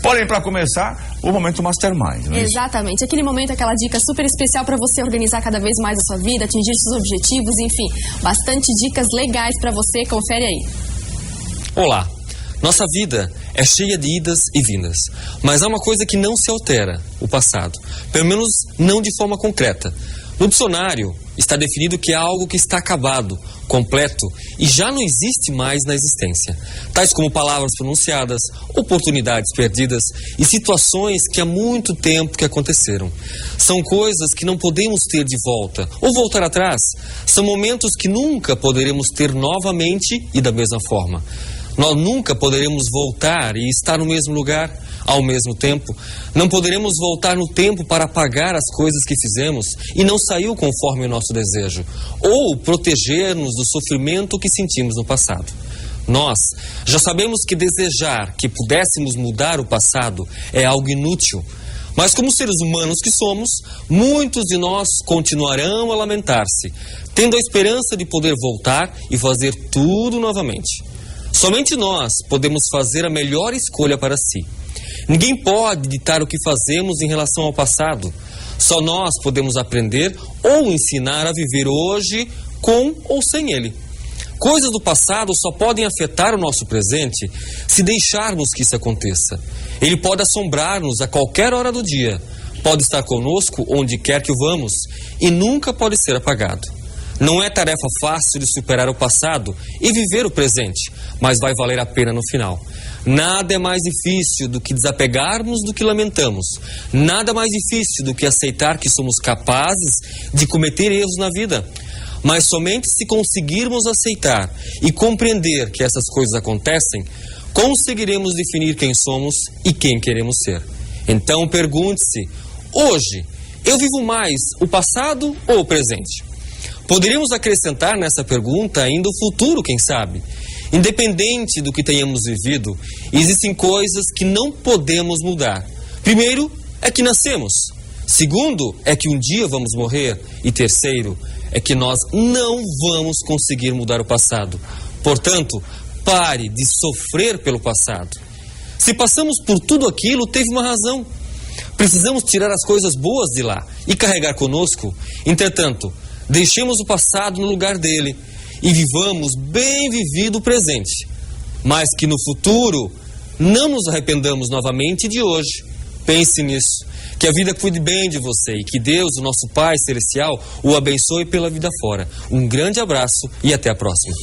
Porém, para começar, o momento Mastermind, não é Exatamente. Aquele momento, aquela dica super especial para você organizar cada vez mais a sua vida, atingir seus objetivos, enfim. Bastante dicas legais para você. Confere aí. Olá. Nossa vida é cheia de idas e vindas, mas há uma coisa que não se altera, o passado. Pelo menos não de forma concreta. No dicionário está definido que é algo que está acabado, completo e já não existe mais na existência. Tais como palavras pronunciadas, oportunidades perdidas e situações que há muito tempo que aconteceram. São coisas que não podemos ter de volta ou voltar atrás. São momentos que nunca poderemos ter novamente e da mesma forma. Nós nunca poderemos voltar e estar no mesmo lugar ao mesmo tempo. Não poderemos voltar no tempo para apagar as coisas que fizemos e não saiu conforme o nosso desejo, ou proteger-nos do sofrimento que sentimos no passado. Nós já sabemos que desejar que pudéssemos mudar o passado é algo inútil. Mas como seres humanos que somos, muitos de nós continuarão a lamentar-se, tendo a esperança de poder voltar e fazer tudo novamente. Somente nós podemos fazer a melhor escolha para si. Ninguém pode ditar o que fazemos em relação ao passado. Só nós podemos aprender ou ensinar a viver hoje com ou sem ele. Coisas do passado só podem afetar o nosso presente se deixarmos que isso aconteça. Ele pode assombrar-nos a qualquer hora do dia, pode estar conosco onde quer que o vamos e nunca pode ser apagado. Não é tarefa fácil de superar o passado e viver o presente, mas vai valer a pena no final. Nada é mais difícil do que desapegarmos do que lamentamos. Nada mais difícil do que aceitar que somos capazes de cometer erros na vida. Mas somente se conseguirmos aceitar e compreender que essas coisas acontecem, conseguiremos definir quem somos e quem queremos ser. Então pergunte-se, hoje, eu vivo mais o passado ou o presente? Poderíamos acrescentar nessa pergunta ainda o futuro, quem sabe? Independente do que tenhamos vivido, existem coisas que não podemos mudar. Primeiro, é que nascemos. Segundo, é que um dia vamos morrer. E terceiro, é que nós não vamos conseguir mudar o passado. Portanto, pare de sofrer pelo passado. Se passamos por tudo aquilo, teve uma razão. Precisamos tirar as coisas boas de lá e carregar conosco. Entretanto, deixemos o passado no lugar dele e vivamos bem vivido o presente. Mas que no futuro não nos arrependamos novamente de hoje. Pense nisso. Que a vida cuide bem de você e que Deus, o nosso Pai Celestial, o abençoe pela vida fora. Um grande abraço e até a próxima.